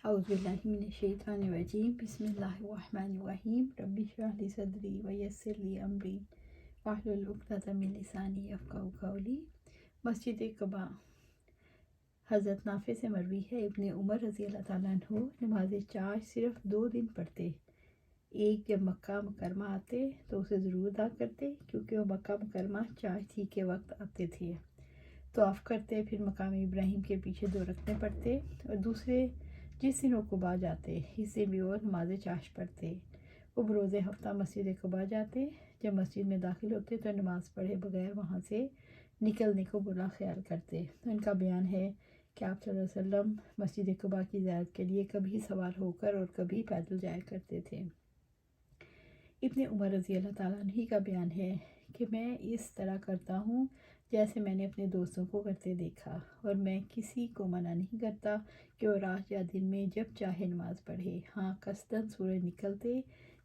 اعوذ باللہ من الشیطان الرجیم بسم اللہ الرحمن الرحیم رب اشرح لی صدری ویسر لی امری واحلل عقدۃ من لسانی یفقہوا قولی۔ مسجد قباء۔ حضرت نافع سے مروی ہے، ابن عمر رضی اللہ تعالیٰ عنہ نماز چاشت صرف 2 دن پڑھتے، ایک جب مکہ مکرمہ آتے تو اسے ضرور ادا کرتے، کیونکہ وہ مکہ مکرمہ چاشت ہی کے وقت آتے تھے۔ طواف کرتے، پھر مقام ابراہیم کے پیچھے 2 رکعتیں پڑھتے، اور دوسرے جس دن وہ قباء جاتے اس دن بھی وہ نماز چاشت پڑھتے۔ وہ بروز ہفتہ مسجد قباء جاتے، جب مسجد میں داخل ہوتے تو نماز پڑھے بغیر وہاں سے نکلنے کو برا خیال کرتے۔ ان کا بیان ہے کہ آپ صلی اللہ علیہ وسلم مسجد قباء کی زیارت کے لیے کبھی سوار ہو کر اور کبھی پیدل جایا کرتے تھے۔ ابن عمر رضی اللہ تعالیٰ عنہ کا بیان ہے کہ میں اس طرح کرتا ہوں جیسے میں نے اپنے دوستوں کو کرتے دیکھا، اور میں کسی کو منع نہیں کرتا کہ وہ رات یا دن میں جب چاہے نماز پڑھے، ہاں قصداً سورج نکلتے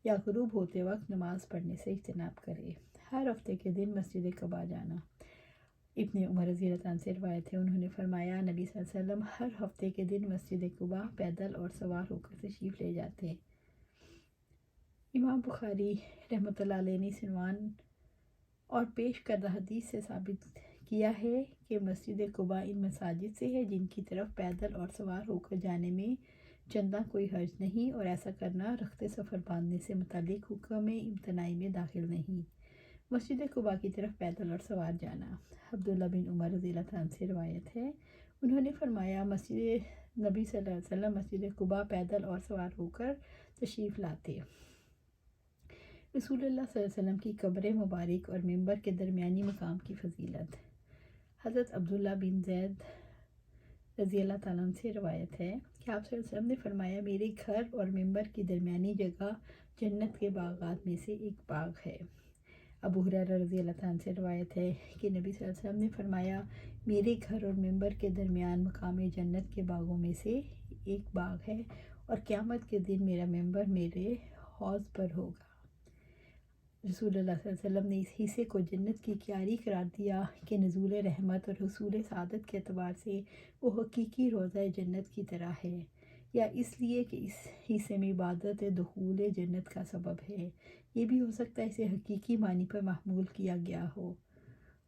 یا غروب ہوتے وقت نماز پڑھنے سے اجتناب کرے۔ ہر ہفتے کے دن مسجد قباء جانا۔ ابن عمر رضی اللہ عنہ سے روایت ہے، انہوں نے فرمایا نبی صلی اللہ علیہ وسلم ہر ہفتے کے دن مسجد قباء پیدل اور سوار ہو کر تشریف لے جاتے۔ امام بخاری رحمۃ اللہ علیہ نے اس عنوان اور پیش کردہ حدیث سے ثابت کیا ہے کہ مسجد قباء ان مساجد سے ہے جن کی طرف پیدل اور سوار ہو کر جانے میں چنداں کوئی حرج نہیں، اور ایسا کرنا رخت سفر باندھنے سے متعلق حکم امتناعی میں داخل نہیں۔ مسجد قباء کی طرف پیدل اور سوار جانا۔ عبداللہ بن عمر رضی اللہ عنہ سے روایت ہے، انہوں نے فرمایا نبی صلی اللہ علیہ وسلم مسجد قباء پیدل اور سوار ہو کر تشریف لاتے۔ رسول اللہ صلی اللہ علیہ وسلم کی قبر مبارک اور منبر کے درمیانی مقام کی فضیلت۔ حضرت عبداللہ بن زید رضی اللہ تعالیٰ عنہ سے روایت ہے کہ آپ صلی اللہ علیہ وسلم نے فرمایا میرے گھر اور منبر کی درمیانی جگہ جنت کے باغات میں سے ایک باغ ہے۔ ابو ہریرہ رضی اللہ تعالیٰ عنہ سے روایت ہے کہ نبی صلی اللہ علیہ وسلم نے فرمایا میرے گھر اور منبر کے درمیان مقام جنت کے باغوں میں سے ایک باغ ہے، اور قیامت کے دن میرا منبر میرے حوض پر ہوگا۔ رسول اللہ صلی اللہ علیہ وسلم نے اس حصے کو جنت کی کیاری قرار دیا کہ نزول رحمت اور حصول سعادت کے اعتبار سے وہ حقیقی روضہ جنت کی طرح ہے، یا اس لیے کہ اس حصے میں عبادت دخول جنت کا سبب ہے۔ یہ بھی ہو سکتا ہے اسے حقیقی معنی پر محمول کیا گیا ہو،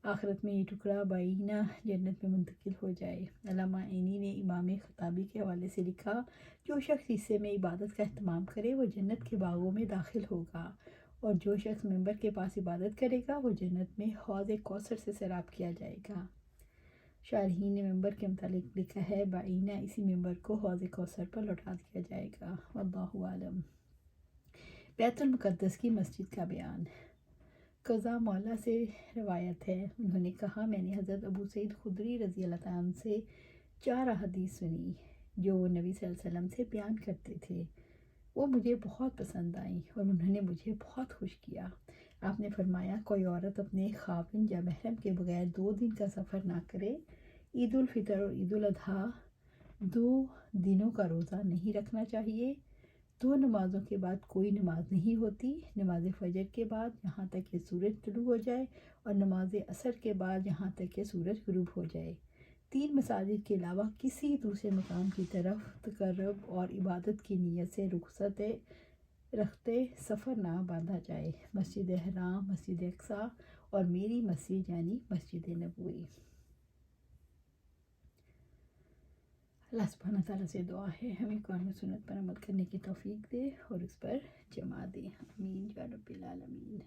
آخرت میں یہ ٹکڑا بعینہ جنت میں منتقل ہو جائے۔ علامہ عینی نے امام خطابی کے حوالے سے لکھا، جو شخص حصے میں عبادت کا اہتمام کرے وہ جنت کے باغوں میں داخل ہوگا، اور جو شخص منبر کے پاس عبادت کرے گا وہ جنت میں حوض کوثر سے سیراب کیا جائے گا۔ شارحین نے منبر کے متعلق لکھا ہے بعینہ اسی منبر کو حوض کوثر پر لوٹا دیا جائے گا۔ واللہ اعلم۔ بیت المقدس کی مسجد کا بیان۔ قزہ مولا سے روایت ہے، انہوں نے کہا میں نے حضرت ابو سعید خدری رضی اللہ تعالیٰ عنہ سے 4 احادیث سنی جو وہ نبی صلی اللہ علیہ وسلم سے بیان کرتے تھے، وہ مجھے بہت پسند آئیں اور انہوں نے مجھے بہت خوش کیا۔ آپ نے فرمایا کوئی عورت اپنے خاوند یا محرم کے بغیر 2 دن کا سفر نہ کرے۔ عید الفطر اور عید الاضحیٰ 2 دنوں کا روزہ نہیں رکھنا چاہیے۔ 2 نمازوں کے بعد کوئی نماز نہیں ہوتی، نماز فجر کے بعد یہاں تک کہ سورج طلوع ہو جائے، اور نماز عصر کے بعد یہاں تک کہ سورج غروب ہو جائے۔ 3 مساجد کے علاوہ کسی دوسرے مقام کی طرف تقرب اور عبادت کی نیت سے رخصت رختے سفر نہ باندھا جائے، مسجد حرام، مسجد اقصیٰ اور میری مسجد یعنی مسجد نبوی۔ اللہ سبحانہ تعالیٰ سے دعا ہے ہمیں قرآن و سنت پر عمل کرنے کی توفیق دے اور اس پر جمع دے، آمین یا رب العالمین۔